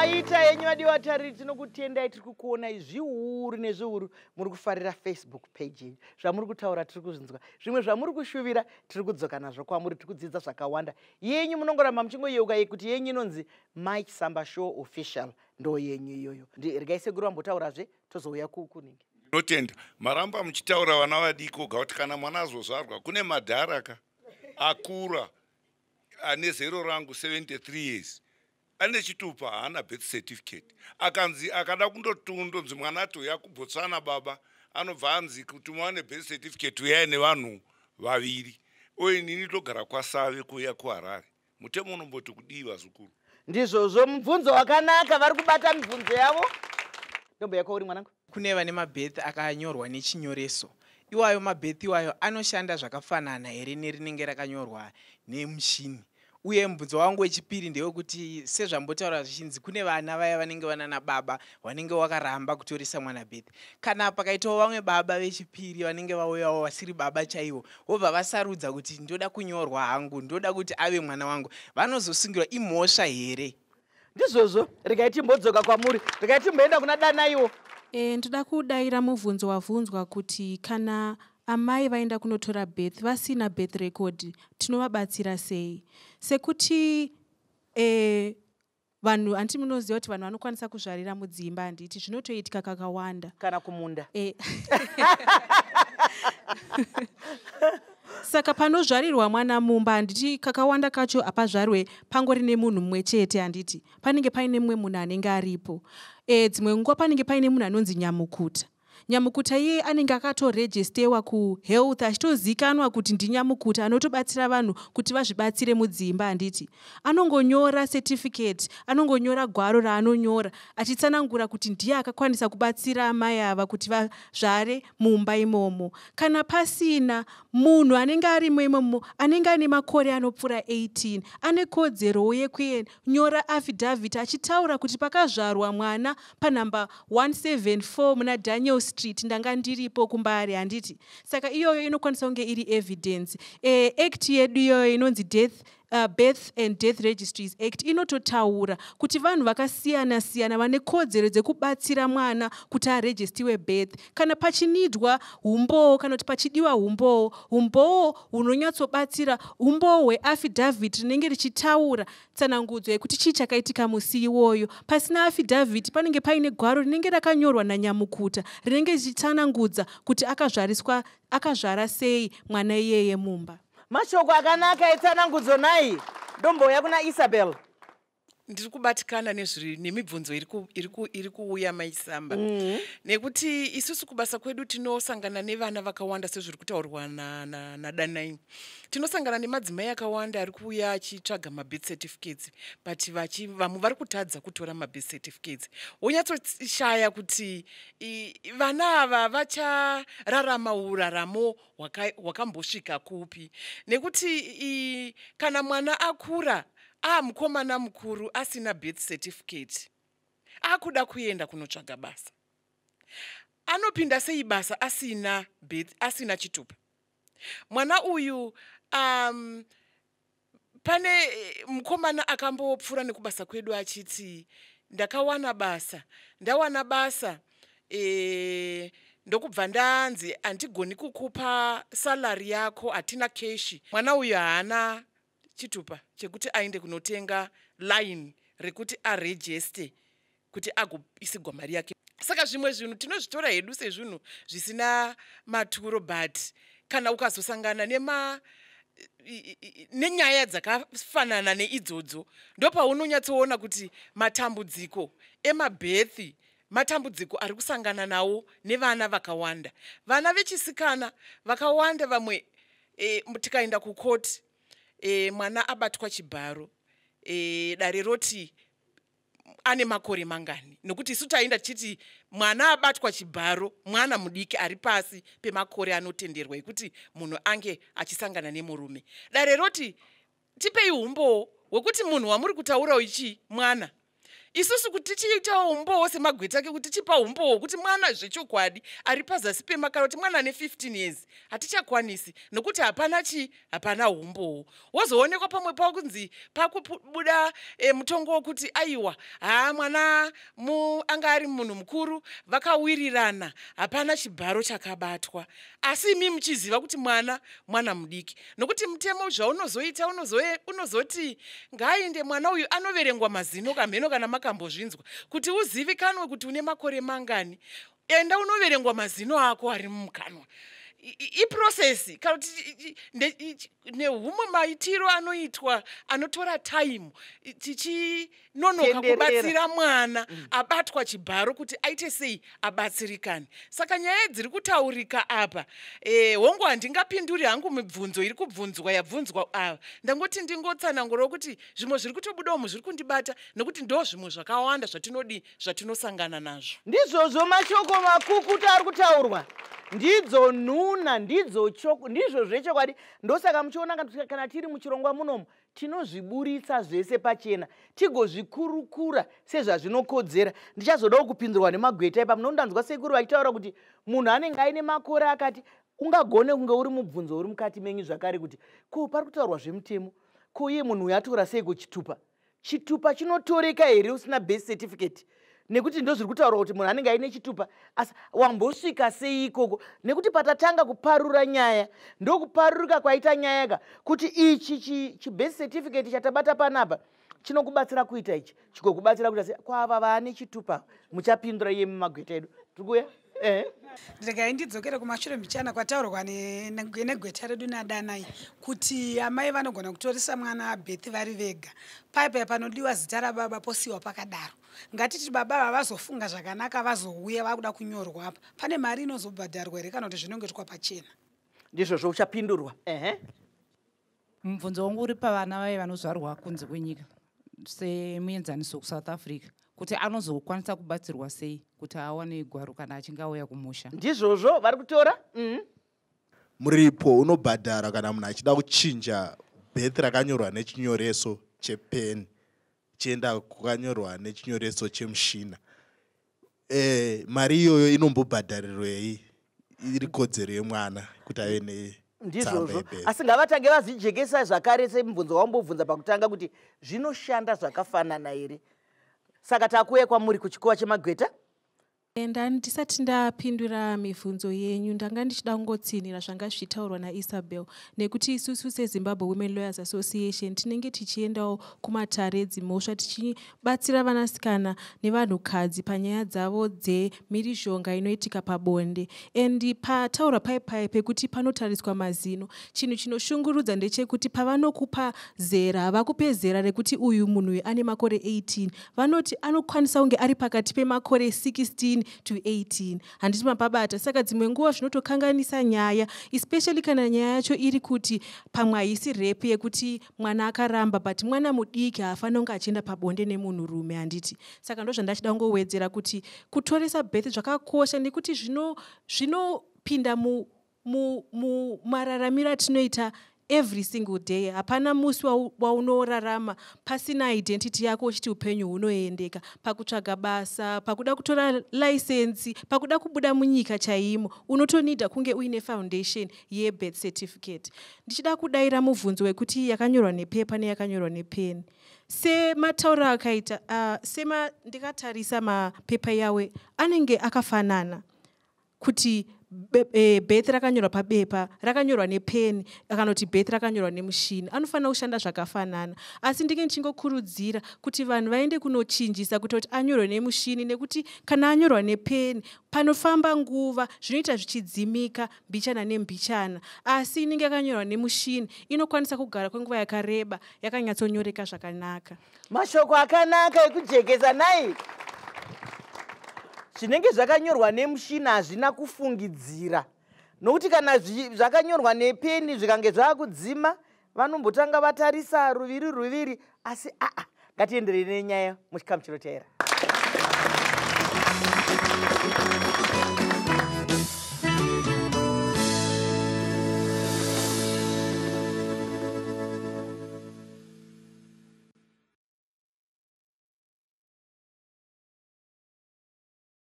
Maita yenyu vadiwatariri tinokutendai tiri kukuonai zviuru nezviuru muri kufarira Facebook page yenyu. Zvamuri kutaura tiri kuzvinzwa. Zvimwe zvamuri kushuvira tiri kudzoka nazvo kwamuri tiri kudzidza zvakawanda. Yenyu munongoramba muchingoyeuka kuti yenyu inonzi Mai Chisamba Show Official ndo yenyu iyoyo. Regai sekuru vambotaurazve tozouya kuningi. Notenda maramba muchitaura vana vadiko kuti kana mwana azozvarwa kune madharaka akura ane zero rangu 73 years ane chitupa haana birth certificate akanzi akada kundonzi mwana atoya kuBotswana baba anobva anzi kuti mwane birth certificate uyai nevanhu vaviri uye inini togara kwaSave kuya kuHarare mutemo unomboti kudiva zukuru ndizvozvo mubvunzo wakanaka vari kubata mibvunzo yavo. Ndombo yako uri mwanangu? Kune vane mabirth akanyorwa nechinyoreso. Iwayo mabirth iwayo anoshanda zvakafanana here nerinenge rakanyorwa nemushini. Uye mubvunzo wangu wechipiri ndewekuti sezvambotaura zvichinzi kune vana vaya vanenge vanana baba vanenge wakaramba kutoresa mwana birth. Kana pakaitawo vamwe baba vechipiri vanenge vauyawo vasiri baba chaivo vobva vasarudza kuti ndoda kunyorwa hangu, ndoda kuti ave mwana wangu, vanozosungirwa imhosva here? Ndizvozvo, regai timbodzoka kwamuri, regai timboenda kuna Danaiwo. Ndoda kudaira mubvunzo wabvunzwa kuti kana amai vaenda kunotora birth vasina birth record tinovabatsira sei? Sekuti vanhu anti munoziva kuti vanhu vanokwanisa kuzvarira mudzimba handiti zvinotoitika kakawanda kana kumunda. Saka panozvarirwa mwana mumba handiti kakawanda kacho apazvarwe pangori nemunhu mumwe chete handiti panenge paine mumwe munhu anenge aripo. Dzimwe nguva panenge paine munhu anonzi nyamukuta. Nyamukuta iye anenge akatorejistewa kuhealth achitozikanwa kuti ndinyamukuta anotobatsira vanhu kuti vazvibatsire mudzimba handiti. Anongonyora certificate, anongonyora gwaro raanonyora achitsanangura kuti ndiye akakwanisa kubatsira amai ava kuti vazvare mumba imomo. Kana pasina munhu anenge arimo imomo anenge ane makore anopfuura 18 ane kodzero yekunyora affidavit achitaura kuti pakazvarwa mwana panhamba 174 muna Daniel Street ndanga ndiripo kuMbare handiti. Saka iyoyo inokwanisa kunge iri evidence. Act yedu iyoyo inonzi Birth and Death Registries Act inototaura kuti vanhu vakasiyana siyana vane kodzero dzekubatsira mwana kuti arejistiwe birth. Kana pachinidwa umboo kana kuti pachidiwa umboo hunonyatsobatsira umboo hweaffidavit rinenge richitaura tsanangudzo yekuti chii chakaitika musi iwoyo. Pasina affidavit panenge paine gwaro rinenge rakanyorwa nanyamukuta rinenge richitsanangudza kuti akazvara sei mwana iyeye mumba. Mashoko akanaka etsanangudzo nai. Ndomboya kuna Isabel. Ndiri kubatikana nemibvunzo iri kuuya Mai Chisamba. Nekuti isusu kubasa kwedu tinosangana nevana vakawanda sezviri kutaurwa naDanai. Tinosangana nemadzimai akawanda ari kuuya achitsvaga mabirth certificates but vamwe vari kutadza kutora mabirth certificates. Wonyatsoshaya kuti vana ava vachararama uraramo hwakambosvika kupi. Nekuti kana mwana akura mukomana mukuru asina birth certificate akuda kuenda kunotsvaga basa, anopinda sei basa asina chitupa? Mwana uyu pane mukomana akambopfuura nekubasa kwedu achiti ndawana basa ndokubva ndanzi andigoni kukupa salary yako, hatina keshi. Mwana uyu haana chitupa chekuti aende kunotenga line rekuti arejiste kuti agoisigwa mari yake. Saka zvimwe zvinhu tinozvitora hedu sezvinhu zvisina maturo, but kana ukazosangana nenyaya dzakafanana neidzodzo ndopaunonyatsoona kuti matambudziko emabirth matambudziko ari kusangana nawo nevana vakawanda. Vana vechisikana vakawanda vamwe tikaenda kukoti mwana abatwa chibharo dare roti ane makore mangani, nokuti isu taenda tichiti mwana abatwa chibharo mwana mudiki ari pasi pemakore anotenderwa ekuti munhu ange achisangana nemurume. Dare roti tipei umboo hwekuti munhu wamuri kutaura ichi mwana isusu kuti tichiitawo umbowo semagweta ake kuti tichipa umbowo kuti mwana zvechokwadi ari pazasi pemakara kuti mwana ane 15 years hatichakwanisi nokuti hapana umbowo. Wozoonekwa pamwe pakunzi pakubuda mutongo wokuti aiwa mwana anga ari munhu mukuru vakawirirana hapana chibharo chakabatwa, asi imi muchiziva kuti mwana mudiki. Nokuti mutemo zvaunozoita unozoti ngaainde mwana uyu anoverengwa mazino kamheno kana makambozvinzwa kuti uzivikanwe kuti une makore mangani, enda unoverengwa mazino ako ari mumukanwa. Iprocesi kana kuti nehumwe maitiro anoitwa anotora time tichinonoka kubatsira mwana abatwa chibharo kuti aite sei abatsirikane. Saka nyaya dziri kutaurika apa hongu handingapinduri hangu mibvunzo iri kubvunzwa yabvunzwa ava, ndangoti ndingotsanangura kuti zvimwe zviri kutobuda umu zviri kundibata nokuti ndo zvimwe zvakawanda zvatinosangana nazvo. Ndizvozvo mashoko makukutu ari kutaurwa, ndidzo nhuna, ndidzo choko, ndizvo zvechokwadi. Ndosaka muchiona kana tiri muchirongwa munomu tinozviburitsa zvese pachena tigozvikurukura sezvazvinokodzera. Ndichazodawo kupindurwa nemagweta ipa. Munondanzwa sekuru vachitaura kuti munhu anenge aine makore akati, ungagone kunge uri mubvunzo uri mukati menyu zvakare kuti ko pari kutaurwa zvemutemo, ko iye munhu uyu atora seiko chitupa? Chitupa chinotoreka here usina birth certificate? Nekuti ndo zviri kutaura kuti munhu anenge aine chitupa, asi wambosvika sei ikoko? Nekuti patatanga kuparura nyaya ndokuparuruka kwaita nyaya ka kuti ichi birth certificate chatabata panapa chinokubatsira kuita ichi, chikokubatsira kuita kwava vane chitupa. Muchapindura iye mumagweta edu tikuya Ndiregai ndidzokere kumashure mbichana kwataurwa negweta redu nadanai kuti amai vanogona kutorisa mwana abhethi vari vega. Paipa panodiwa zita rababa posiwa pakadaro. Ngatiti baba vavazofunga zvakanaka vazouya vakuda kunyorwa apa. Pane mari inozobhadharwa here kana kuti zvinongetwa pachena? Ndizvo zvouchapindurwa. Mubvunzo wangu uri pavana vaye vanozvarwa kunze kwenyika semuenzaniso kuSouth Africa kuti anozokwanisa kubatsirwa sei kuti awane gwaro kana achinge auya kumusha. Ndizvozvo vari kutora. Muripo unobhadhara kana munhu achida kuchinja birth rakanyorwa nechinyoreso chepeni chienda kukanyorwa nechinyoreso chemushina. Mari iyoyo inombobhadharirwei? Iri kodzero yemwana kuti ave ne ndizvozvo, asi ngavatange vazvijekesa zvakare semubvunzo wambobvunza pakutanga kuti zvinoshanda zvakafanana here. Saka takuuya kwamuri kuchikowa chemagweta. Ndisati ndapindura mibvunzo yenyu ndanga ndichida kungotsinira zvanga zvitaurwa naIsabel nekuti isusu seZimbabwe Women Lawyers Association tinenge tichiendawo kumatare edzimhosva tichibatsira vanasikana nevanhukadzi panyaya dzavo dzemhirizhonga inoitika pabonde. And pataura paipai pekuti panotariswa mazino, chinhu chinoshungurudza ndechekuti pavanokupa zera vakupe zera rekuti uyu munhu uyu ane makore 18, vanoti anokwanisa kunge ari pakati pemakore 16 to 18. Handiti mapabata. Saka dzimwe nguva zvinotokanganisa nyaya, especially kana nyaya yacho iri kuti pamwe haisi rape yekuti mwana akaramba, but mwana mudiki hafanira kunge achienda pabonde nemunhu rume, handiti. Saka ndo zvandachida kungowedzera kuti kutoresa birth zvakakosha nekuti zvinopinda mumararamiro atinoita every single day. Hapana musi waunorarama pasina identity yako uchiti upenyu hunoendeka, pakutsvaga basa, pakuda kutora license, pakuda kubuda munyika chaimo, unotonida kunge uine foundation ye-birth certificate. Ndichida kudaira mubvunzo wekuti yakanyorwa nepepa neyakanyorwa nepeni. Sematauro akaita, ndikatarisa mapepa yawe anenge akafanana kuti birth rakanyorwa pabepa, rakanyorwa nepeni, akanoti birth rakanyorwa nemushini, anofanira kushanda zvakafanana. Asi ndinge ndichingokurudzira kuti vanhu vaende kunochinjisa kuti anyorwe nemushini, nekuti kana anyorwa nepeni panofamba nguva zvinoita zvichidzimika mbichana nembichana. Asi inenge yakanyorwa nemushini inokwanisa kugara kwenguva yakareba yakanyatsonyoreka zvakanaka. Mashoko akanaka ekujekesa nai. Zvinenge zvakanyorwa nemushina hazvina kufungidzira. Nokuti kana zvakanyorwa nepeni zvikange zvakudzima vanombotanga vatarisa ruviri, asi ngatienderere nenyaya muchikamu chinoteera.